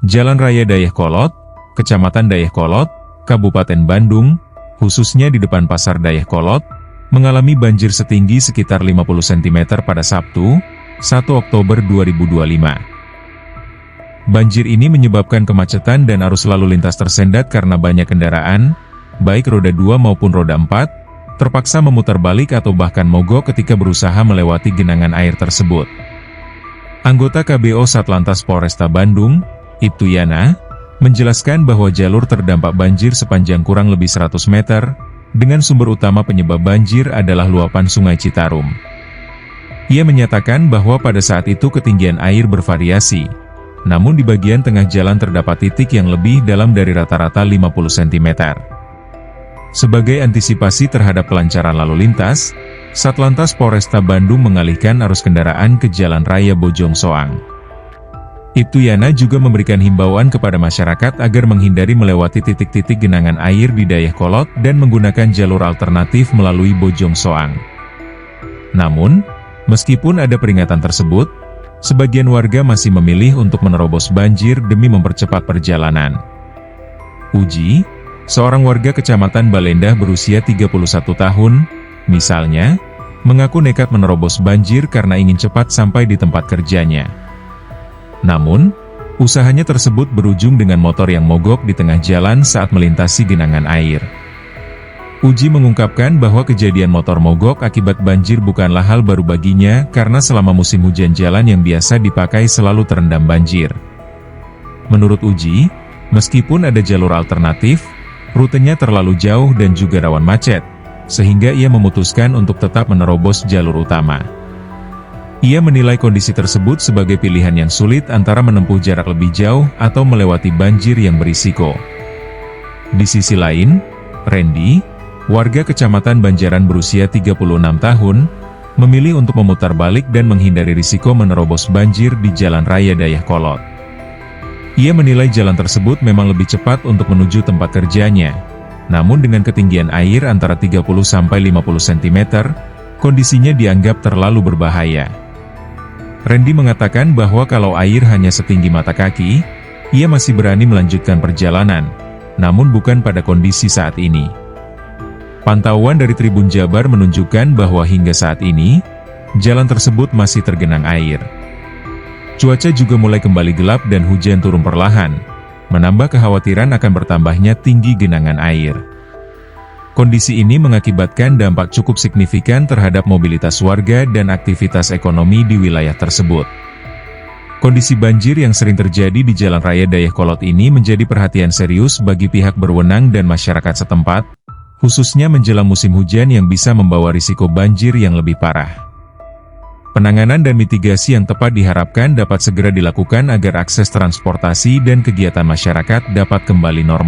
Jalan Raya Dayakolot, Kecamatan Dayakolot, Kabupaten Bandung, khususnya di depan Pasar Dayakolot, mengalami banjir setinggi sekitar 50 cm pada Sabtu, 1 Oktober 2025. Banjir ini menyebabkan kemacetan dan arus lalu lintas tersendat karena banyak kendaraan, baik roda 2 maupun roda 4, terpaksa memutar balik atau bahkan mogok ketika berusaha melewati genangan air tersebut. Anggota KBO Satlantas Polresta Bandung, Ibtu Yana, menjelaskan bahwa jalur terdampak banjir sepanjang kurang lebih 100 meter, dengan sumber utama penyebab banjir adalah luapan Sungai Citarum. Ia menyatakan bahwa pada saat itu ketinggian air bervariasi, namun di bagian tengah jalan terdapat titik yang lebih dalam dari rata-rata 50 cm. Sebagai antisipasi terhadap kelancaran lalu lintas, Satlantas Polresta Bandung mengalihkan arus kendaraan ke Jalan Raya Bojong Soang. Ibtu Yana juga memberikan himbauan kepada masyarakat agar menghindari melewati titik-titik genangan air di Dayakolot dan menggunakan jalur alternatif melalui Bojong Soang. Namun, meskipun ada peringatan tersebut, sebagian warga masih memilih untuk menerobos banjir demi mempercepat perjalanan. Uji, seorang warga Kecamatan Balendah berusia 31 tahun, misalnya, mengaku nekat menerobos banjir karena ingin cepat sampai di tempat kerjanya. Namun, usahanya tersebut berujung dengan motor yang mogok di tengah jalan saat melintasi genangan air. Uji mengungkapkan bahwa kejadian motor mogok akibat banjir bukanlah hal baru baginya karena selama musim hujan jalan yang biasa dipakai selalu terendam banjir. Menurut Uji, meskipun ada jalur alternatif, rutenya terlalu jauh dan juga rawan macet, sehingga ia memutuskan untuk tetap menerobos jalur utama. Ia menilai kondisi tersebut sebagai pilihan yang sulit antara menempuh jarak lebih jauh atau melewati banjir yang berisiko. Di sisi lain, Randy, warga Kecamatan Banjaran berusia 36 tahun, memilih untuk memutar balik dan menghindari risiko menerobos banjir di Jalan Raya Dayakolot. Ia menilai jalan tersebut memang lebih cepat untuk menuju tempat kerjanya, namun dengan ketinggian air antara 30-50 cm, kondisinya dianggap terlalu berbahaya. Randy mengatakan bahwa kalau air hanya setinggi mata kaki, ia masih berani melanjutkan perjalanan, namun bukan pada kondisi saat ini. Pantauan dari Tribun Jabar menunjukkan bahwa hingga saat ini, jalan tersebut masih tergenang air. Cuaca juga mulai kembali gelap dan hujan turun perlahan, menambah kekhawatiran akan bertambahnya tinggi genangan air. Kondisi ini mengakibatkan dampak cukup signifikan terhadap mobilitas warga dan aktivitas ekonomi di wilayah tersebut. Kondisi banjir yang sering terjadi di Jalan Raya Dayakolot ini menjadi perhatian serius bagi pihak berwenang dan masyarakat setempat, khususnya menjelang musim hujan yang bisa membawa risiko banjir yang lebih parah. Penanganan dan mitigasi yang tepat diharapkan dapat segera dilakukan agar akses transportasi dan kegiatan masyarakat dapat kembali normal.